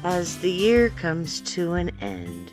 As the year comes to an end,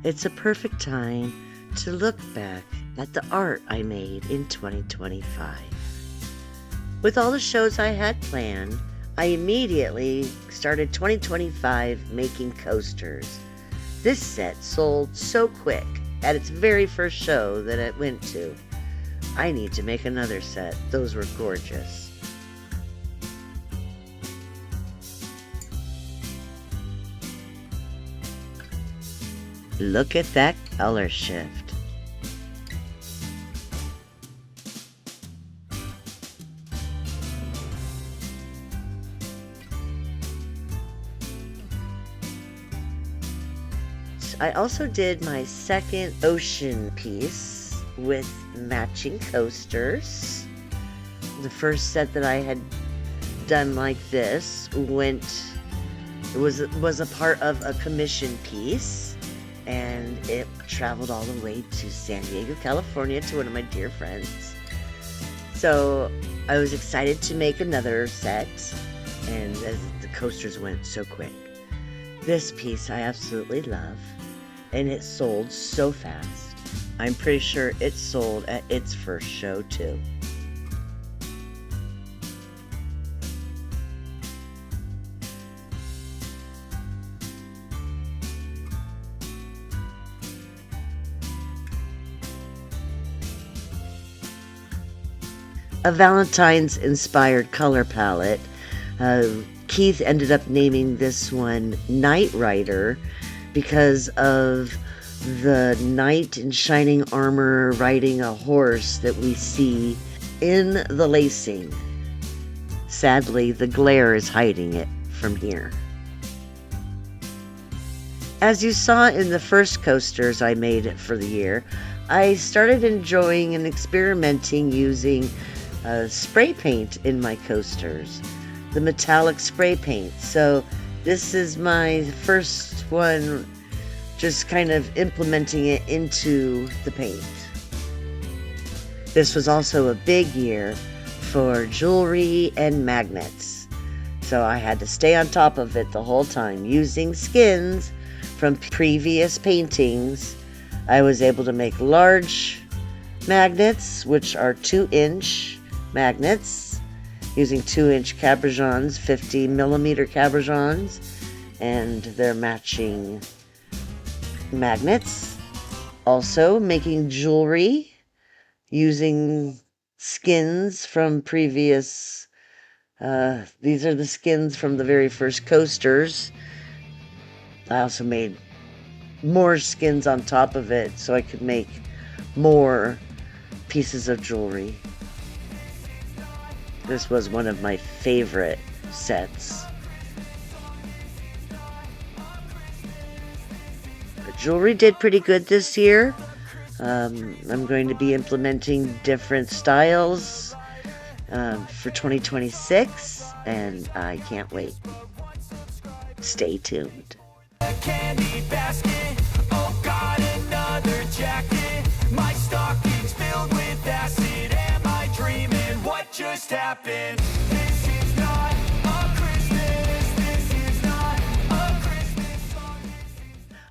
it's a perfect time to look back at the art I made in 2025. With all the shows I had planned, I immediately started 2025 making coasters. This set sold so quick at its very first show that it went to. I need to make another set. Those were gorgeous. Look at that color shift. I also did my second ocean piece with matching coasters. The first set that I had done like this was a part of a commission piece, and it traveled all the way to San Diego, California, to one of my dear friends. So I was excited to make another set, and as the coasters went so quick. This piece I absolutely love, and it sold so fast. I'm pretty sure it sold at its first show too. A Valentine's inspired color palette. Keith ended up naming this one Knight Rider because of the knight in shining armor riding a horse that we see in the lacing. Sadly, the glare is hiding it from here. As you saw in the first coasters I made for the year, I started enjoying and experimenting using spray paint in my coasters, the metallic spray paint. So this is my first one, just kind of implementing it into the paint. This was also a big year for jewelry and magnets, so I had to stay on top of it the whole time. Using skins from previous paintings, I was able to make large magnets, which are 2-inch magnets, using 2-inch cabochons, 50mm cabochons, and their matching magnets. Also making jewelry using skins from previous, these are the skins from the very first coasters. I also made more skins on top of it so I could make more pieces of jewelry. This was one of my favorite sets. The jewelry did pretty good this year. I'm going to be implementing different styles for 2026, and I can't wait. Stay tuned. Candy basket. Oh God, another jacket. My stocking's filled with acid. Am I dreaming? What just happened? This is not a Christmas. This is not a Christmas song.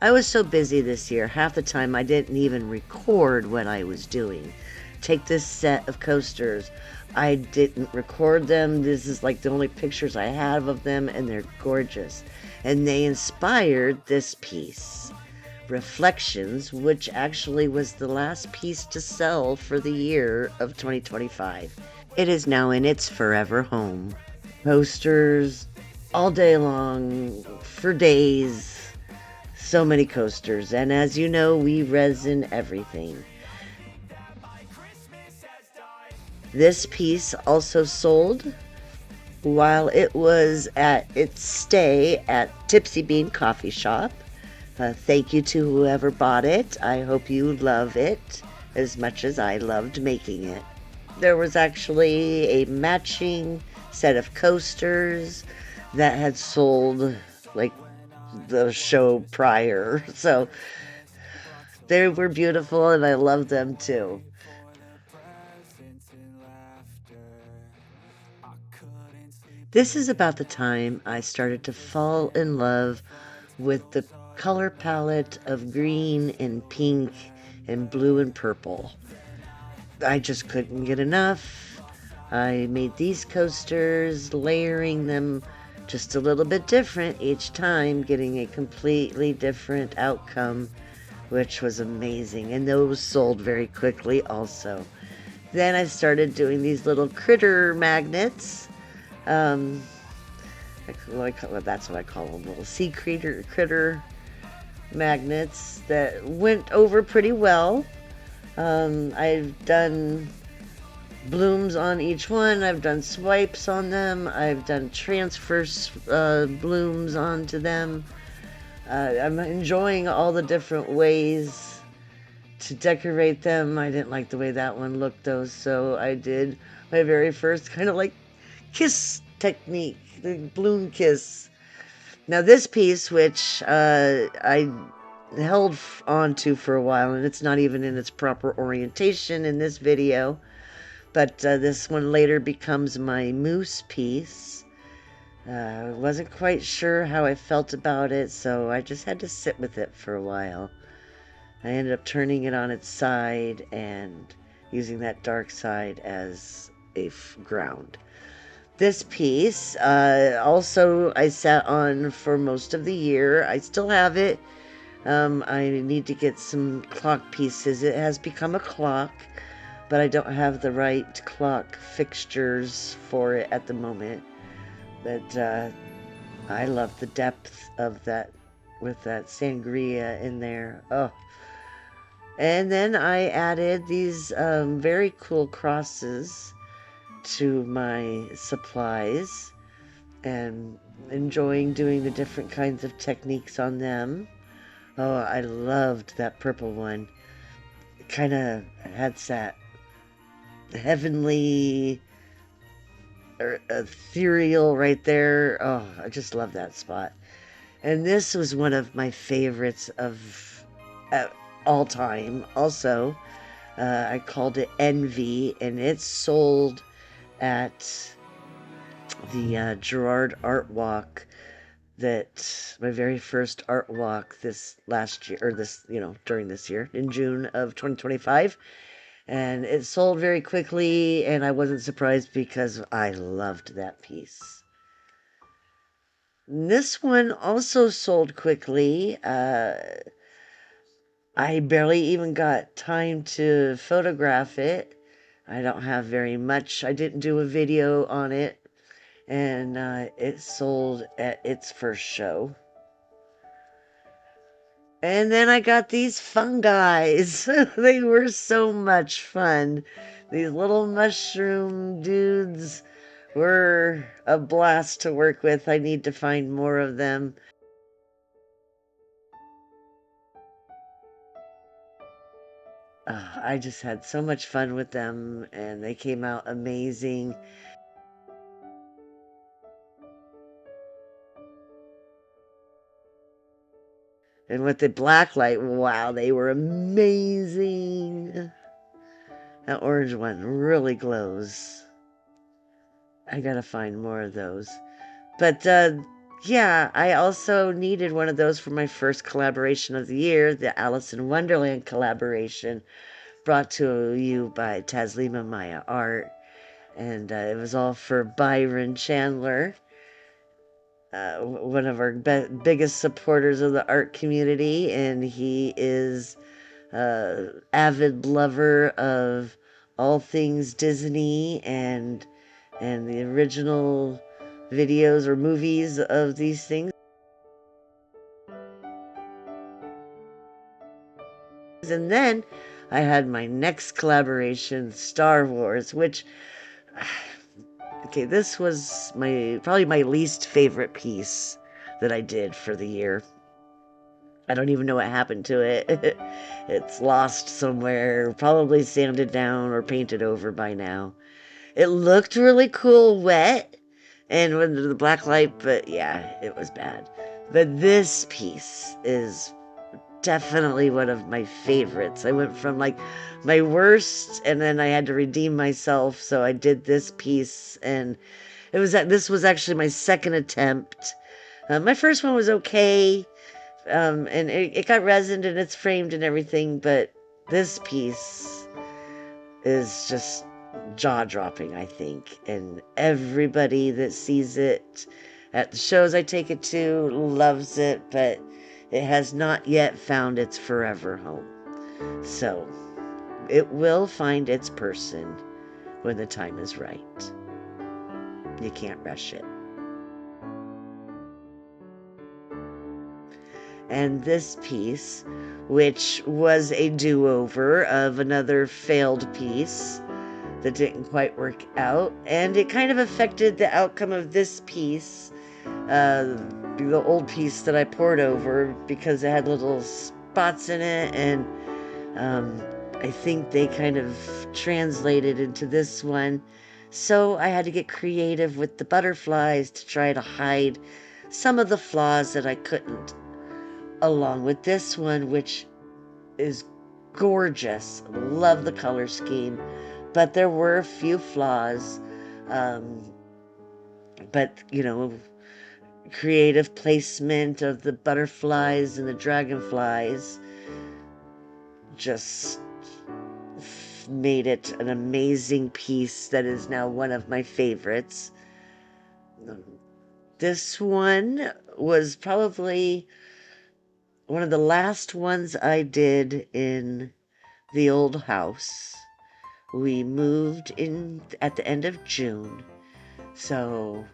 I was so busy this year, half the time I didn't even record what I was doing. Take this set of coasters. I didn't record them. This is like the only pictures I have of them, and they're gorgeous. And they inspired this piece, Reflections, which actually was the last piece to sell for the year of 2025. It is now in its forever home. Coasters all day long, for days. So many coasters, and as you know, we resin everything. This piece also sold while it was at its stay at Tipsy Bean Coffee Shop. Thank you to whoever bought it. I hope you love it as much as I loved making it. There was actually a matching set of coasters that had sold like the show prior. So they were beautiful and I loved them too. This is about the time I started to fall in love with the color palette of green and pink and blue and purple. I just couldn't get enough. I made these coasters, layering them just a little bit different each time, getting a completely different outcome, which was amazing. And those sold very quickly also. Then I started doing these little critter magnets. Um, that's what I call them, little sea critter magnets that went over pretty well. I've done blooms on each one. I've done swipes on them. I've done transfer blooms onto them. I'm enjoying all the different ways to decorate them. I didn't like the way that one looked though, so I did my very first kind of like kiss technique, the balloon kiss. Now this piece, which I held on to for a while, and it's not even in its proper orientation in this video, but this one later becomes my moose piece. I wasn't quite sure how I felt about it, so I just had to sit with it for a while. I ended up turning it on its side and using that dark side as a ground. This piece also I sat on for most of the year. I still have it. I need to get some clock pieces. It has become a clock, but I don't have the right clock fixtures for it at the moment. But I love the depth of that with that sangria in there. Oh. And then I added these very cool crosses to my supplies and enjoying doing the different kinds of techniques on them. Oh, I loved that purple one. It kind of had that heavenly or ethereal right there. Oh, I just love that spot. And this was one of my favorites of all time. Also, I called it Envy, and it sold at the Gerard Art Walk, that my very first art walk this last year, or this, during this year, in June of 2025. And it sold very quickly, and I wasn't surprised because I loved that piece. This one also sold quickly. I barely even got time to photograph it. I don't have very much. I didn't do a video on it. And it sold at its first show. And then I got these fungi. They were so much fun. These little mushroom dudes were a blast to work with. I need to find more of them. I just had so much fun with them, and they came out amazing. And with the black light, wow, they were amazing. That orange one really glows. I gotta find more of those. But yeah, I also needed one of those for my first collaboration of the year, the Alice in Wonderland collaboration, brought to you by Taslima Maya Art. And it was all for Byron Chandler, one of our biggest supporters of the art community. And he is an avid lover of all things Disney and the original videos or movies of these things. And then I had my next collaboration, Star Wars, which, okay, this was probably my least favorite piece that I did for the year. I don't even know what happened to it. It's lost somewhere, probably sanded down or painted over by now. It looked really cool wet and with the black light, but yeah, it was bad. But this piece is definitely one of my favorites. I went from like my worst, and then I had to redeem myself, so I did this piece, and This was actually my second attempt. My first one was okay, and it got resined and it's framed and everything, but this piece is just jaw-dropping, I think. And everybody that sees it at the shows I take it to loves it, but it has not yet found its forever home. So it will find its person when the time is right. You can't rush it. And this piece, which was a do-over of another failed piece that didn't quite work out, and it kind of affected the outcome of this piece, the old piece that I poured over, because it had little spots in it, and I think they kind of translated into this one. So I had to get creative with the butterflies to try to hide some of the flaws that I couldn't, along with this one, which is gorgeous. Love the color scheme, but there were a few flaws. But, you know, creative placement of the butterflies and the dragonflies just made it an amazing piece that is now one of my favorites. This one was probably one of the last ones I did in the old house. We moved in at the end of June, so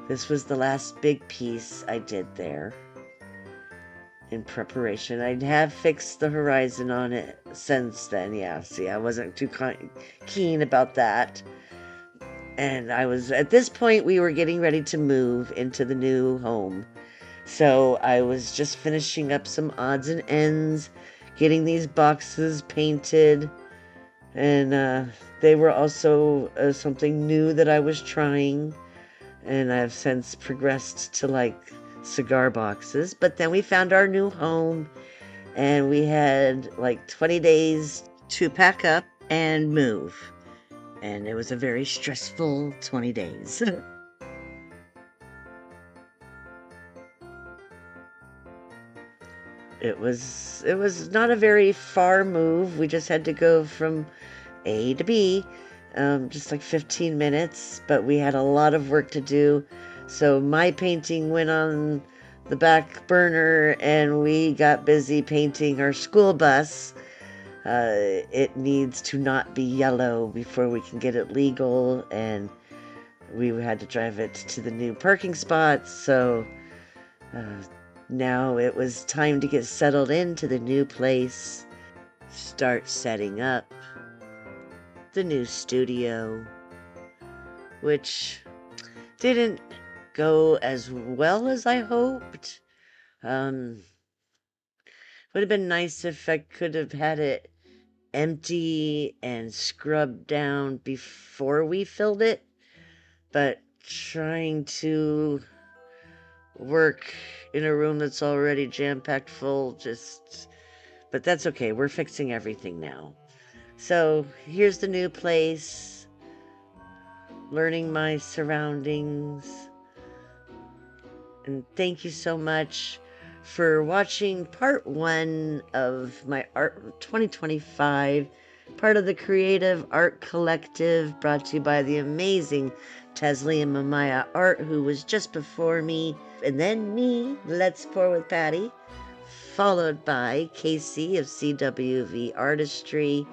this was the last big piece I did there in preparation. I have fixed the horizon on it since then. Yeah, see, I wasn't too keen about that. And at this point, we were getting ready to move into the new home. So I was just finishing up some odds and ends, getting these boxes painted. And they were also something new that I was trying. And I've since progressed to like cigar boxes. But then we found our new home, and we had like 20 days to pack up and move. And it was a very stressful 20 days. It was not a very far move. We just had to go from A to B, just like 15 minutes, but we had a lot of work to do. So my painting went on the back burner, and we got busy painting our school bus. It needs to not be yellow before we can get it legal, and we had to drive it to the new parking spots. So now it was time to get settled into the new place, start setting up the new studio, which didn't go as well as I hoped. Would have been nice if I could have had it empty and scrubbed down before we filled it, but trying to work in a room that's already jam-packed full, but that's okay. We're fixing everything now. So here's the new place, learning my surroundings. And thank you so much for watching part 1 of my art 2025, part of the Creative Art Collective, brought to you by the amazing Taslima Maya Art, who was just before me, and then me, Let's Pour with Patty, followed by Casey of CWV Artistry,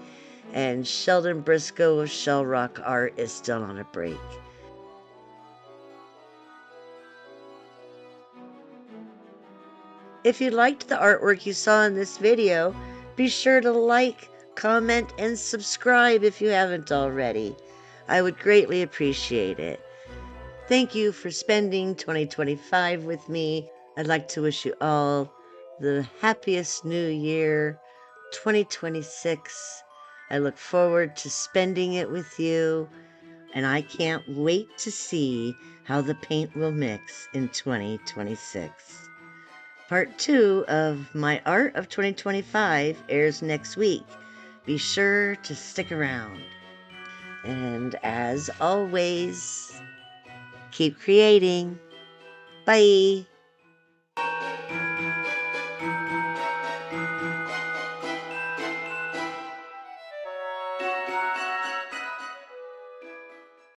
and Sheldon Briscoe of Shell Rock Art is still on a break. If you liked the artwork you saw in this video, be sure to like, comment, and subscribe if you haven't already. I would greatly appreciate it. Thank you for spending 2025 with me. I'd like to wish you all the happiest new year, 2026. I look forward to spending it with you, and I can't wait to see how the paint will mix in 2026. Part 2 of My Art of 2025 airs next week. Be sure to stick around. And as always, Keep creating. Bye.